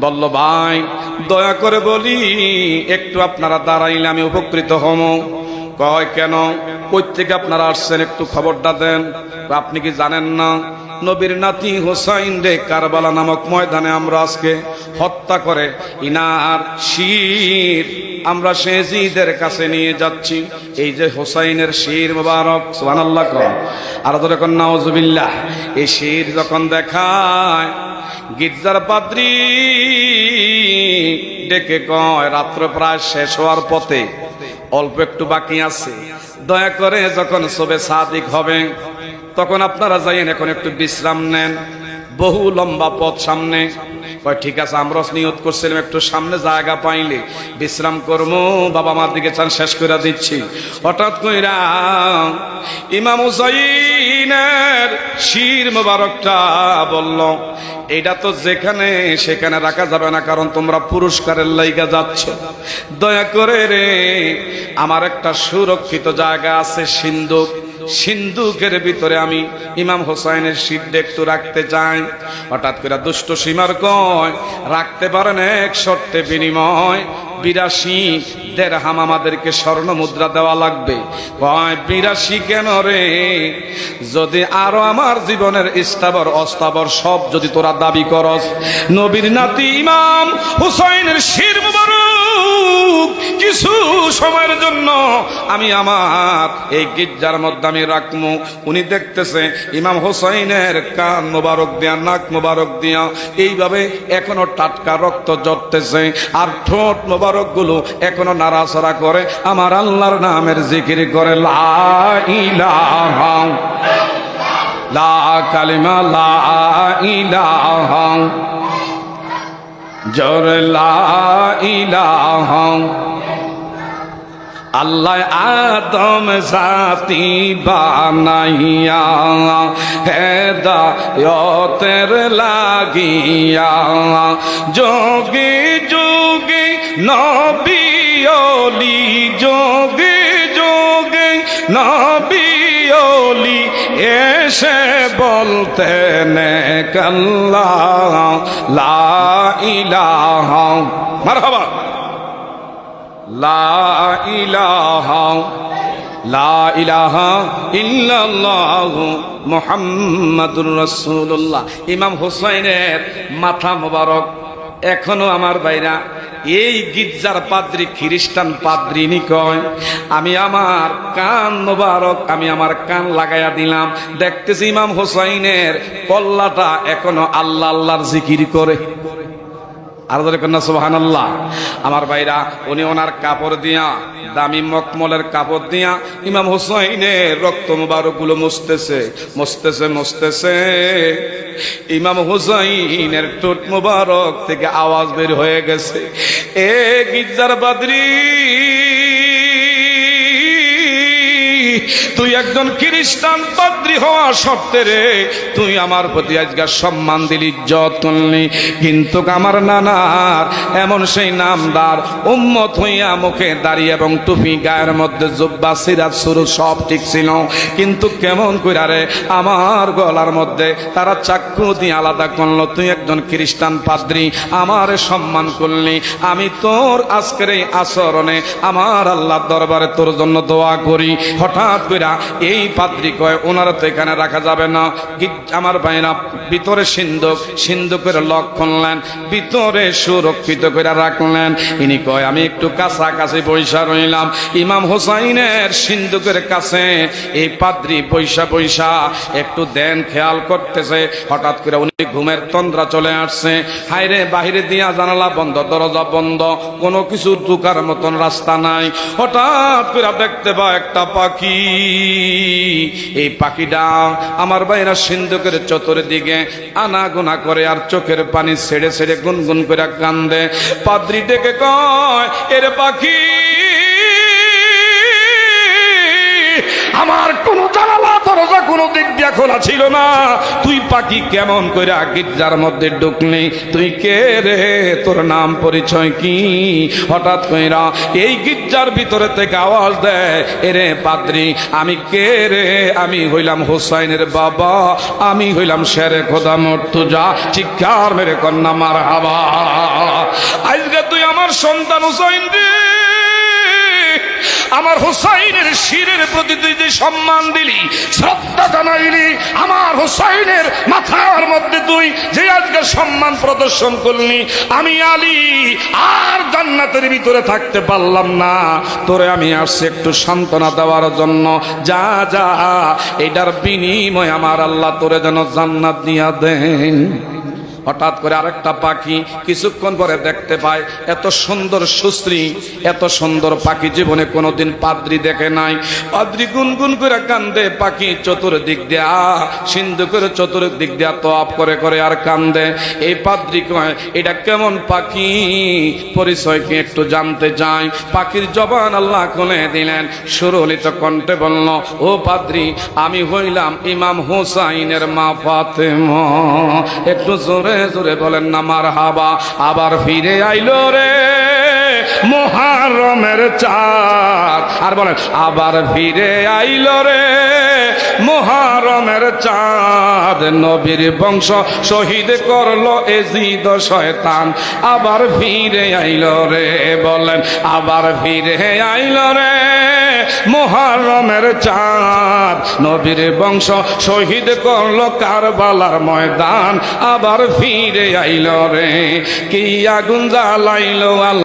বলল ভাই দয়া করে বলি একটু আপনারা দাঁড়াইলে আমি উপকৃত হব। কয় কেন, কই থেকে আপনারা আসছেন একটু খবরটা দেন। আপনি কি জানেন না নবীর নাতি হোসাইন রে কারবালা নামক ময়দানে আমরা আজকে হত্যা করে ইনার শির আমরা শেহজিদের কাছে নিয়ে যাচ্ছি। এই যে হোসাইনের শির মোবারক, সুবহানাল্লাহ কর আর ধরে কোন নাউজুবিল্লাহ। এই শির যখন দেখায় গির্জার পাদ্রী ডেকে কয় রাত্র প্রায় শেষ হওয়ার পথে, অল্প একটু বাকি আছে, দয়া করে যখন সবে সাদিক হবে তখন আপনারা যাইয়েন, এখন একটু বিশ্রাম নেন, বহু লম্বা পথ সামনে। কয় ঠিক আছে, আমরা নিয়ত করছিলাম একটু সামনে জায়গা পাইলে বিশ্রাম করবো, বাবা মার দিকে চান শেষ করে দিচ্ছি। হঠাৎ কইরা ইমাম হুসাইনের শির মোবারকটা বলল এটা তো যেখানে সেখানে রাখা যাবে না, কারণ তোমরা পুরস্কারের লাইগা যাচ্ছ। দয়া করে রে আমার একটা সুরক্ষিত জায়গা আছে সিন্ধুক, সিন্ধুকের ভিতরে আমি ইমাম হোসাইনের শিরটা একটু রাখতে চাই। হঠাৎ করে দুষ্ট সীমার কয় রাখতে পারেন এক শর্তে বিনিময়, 82 দিরহাম আমাদেরকে স্বর্ণ মুদ্রা দেওয়া লাগবে। কয় 82 কেন রে, যদি আরো আমার জীবনের স্থাবর অস্থাবর সব যদি তোরা দাবি করস, নবীর নাতি ইমাম হুসাইনের শির মুবারক কিছু সময়ের জন্য আমি আমার এই গির্জার মধ্যে আমি রাখবো। উনি দেখতেছে ইমাম হুসাইনের কান মোবারক দিয়া নাক মোবারক দিয়া এইভাবে এখনো টাটকা রক্ত ঝরতেছে, আর ঠোঁট মোবারক গুলো এখনো নাড়াচাড়া করে, আমার আল্লাহর নামের জিকির করে, লা ইলাহা লা কালিমা লা ইলাহা জোরে লা ইলাহা। আল্লাহ আদম জাতি বানাইয়া হেদায়তের লাগিয়া, যোগে যোগে নবী ওলি, যোগে যোগে নবী ওলি এসে বলতেন আল্লাহ লা ইলাহা, মারহাবা, লা ইলাহা লা ইলাহা ইল্লাল্লাহু মুহাম্মাদুর রাসূলুল্লাহ। ইমাম হুসাইনের মাথা মোবারক এখনো আমার ভাইরা এই গির্জার পাদ্রী খ্রিস্টান পাদ্রিনী কয় আমি আমার কান মোবারক আমি আমার কান লাগাইয়া দিলাম, দেখতেছি ইমাম হুসাইনের কল্লাটা এখনো আল্লাহ আল্লাহর জিকির করে। আর ধরে কন্যা সুবহানাল্লাহ। আমার ভাইরা উনি ওনার কাপড় দিয়া, দামি মকমলের কাপড় দিয়া ইমাম হুসাইনের রক্ত মুবারক গুলো মুছতেছে মুছতেছে মুছতেছে। ইমাম হুসাইনের ঠোঁট মুবারক থেকে আওয়াজ বের হয়ে গেছে, এ গির্জার পাদ্রী, তুই একজন খ্রিস্টান পাদ্রী হওয়া সত্ত্বে রে তুই আমার প্রতি আজকে সম্মান দিলি, ইজ্জত করলি, কিন্তু আমার নানার এমন সেই নামদার উম্মত হইয়া মুখে দাঁড়িয়ে এবং টুপি, গায়ের মধ্যে জুব্বা সিরাত সুরু সব ঠিক ছিল, কিন্তু কেমন কইরা রে আমার গলার মধ্যে তারা চাক্ষু দিয়ে আলাদা করলো। তুই একজন খ্রিস্টান পাদ্রী, আমার সম্মান করলি, আমি তোর আজকের এই আচরণে আমার আল্লাহর দরবারে তোর জন্য দোয়া করি। হঠাৎ করে এই পাদ্রী কয় ওনারা তো এখানে রাখা যাবে না। আমার ভাইরা ভিতরে সিন্ধুকের লক খুললেন, ভিতরে সুরক্ষিত করে রাখলেন। ইনি কয় আমি একটু কাছাকাছি বৈশা রইলাম ইমাম হুসাইনের সিন্ধুকের কাছে। এই পাদ্রী বৈশা একটু দেন খেয়াল করতেছে। হঠাৎ করে উনি ঘুমের তন্দ্রা চলে আসছে। হাইরে বাহিরে দিয়া জানালা বন্ধ, দরজা বন্ধ, কোনো কিছু ঢুকার মতন রাস্তা নাই। হঠাৎ করে দেখতে পায় একটা পাখি। এই পাখিটা আমার ভাইরা সিন্ধুকের চতুর্দিকে আনাগোনা করে আর চোখের পানি ছেড়ে ছেড়ে গুনগুন করে কান্দে। পাদ্রী ডেকে কয় এর পাখি, আমার কোন জানালা দরজা কোনো দিক দিয়া খোলা ছিল না, তুই পাখি কেমন করে গির্জার মধ্যে ঢুকলি? তুই কে রে, তোর নাম পরিচয় কি? হঠাৎ কইরা এই গির্জার ভিতরে থেকে আওয়াজ দেয়, এরে পাদ্রী আমি কে রে? আমি হইলাম হুসাইনের বাবা, আমি হইলাম শেরে খোদা মর্তুজা। চিৎকার মেরে কন্যা মারহাবা। আমার সন্তান হুসাইন রে, আমার হুসাইনের শিরের প্রতি তুই যে সম্মান দিলি, শ্রদ্ধা জানাইলি, আমার হুসাইনের মাথার মধ্যে তুই যে আজকে সম্মান প্রদর্শন করলি, আমি আলী আর জান্নাতের ভিতরে থাকতে পারলাম না, তোরে আমি আসছি একটু সান্ত্বনা দেওয়ার জন্য। যা যা, এটার বিনিময় আমার আল্লাহ তোরে যেন জান্নাত দিয়া দেন। হঠাৎ করে আরেকটা পাখি কিছুক্ষণ পরে দেখতে পায়, এত সুন্দর সুশ্রী, এত সুন্দর পাখি জীবনে কোনোদিন পাদ্রি দেখে নাই। পাদ্রি গুনগুন করে কান্দে, পাখি চতুর্দিক দিয়া সিন্ধু করে চতুর্দিক দিয়া তোয়াব করে করে আর কান্দে। এই পাদ্রি কয়, এটা কেমন পাখি, পরিচয় কি একটু জানতে চাই। পাখির জবান আল্লাহ খুলে দিলেন, সুরলিত কণ্ঠে বলল, ও পাদ্রি, আমি হইলাম ইমাম হুসাইনের মা ফাতেমা। একটু জোরে জোরে বলেন না মারহাবা। আবার ফিরে আইলো রে মুহররমের চাঁদ, আর বলেন আবার ফিরে আইলো রে মুহররমের চাঁদ। নবীর বংশ শহীদ করলো এজিদ শয়তান, আবার ফিরে আইলো রে, বলেন আবার ফিরে আইলো রে মুহররমের চাঁদ। নবীর বংশ শহীদ করলো কারবালার ময়দান, আবার ফিরে আইলো রে। কি আগুন জ্বালাইলো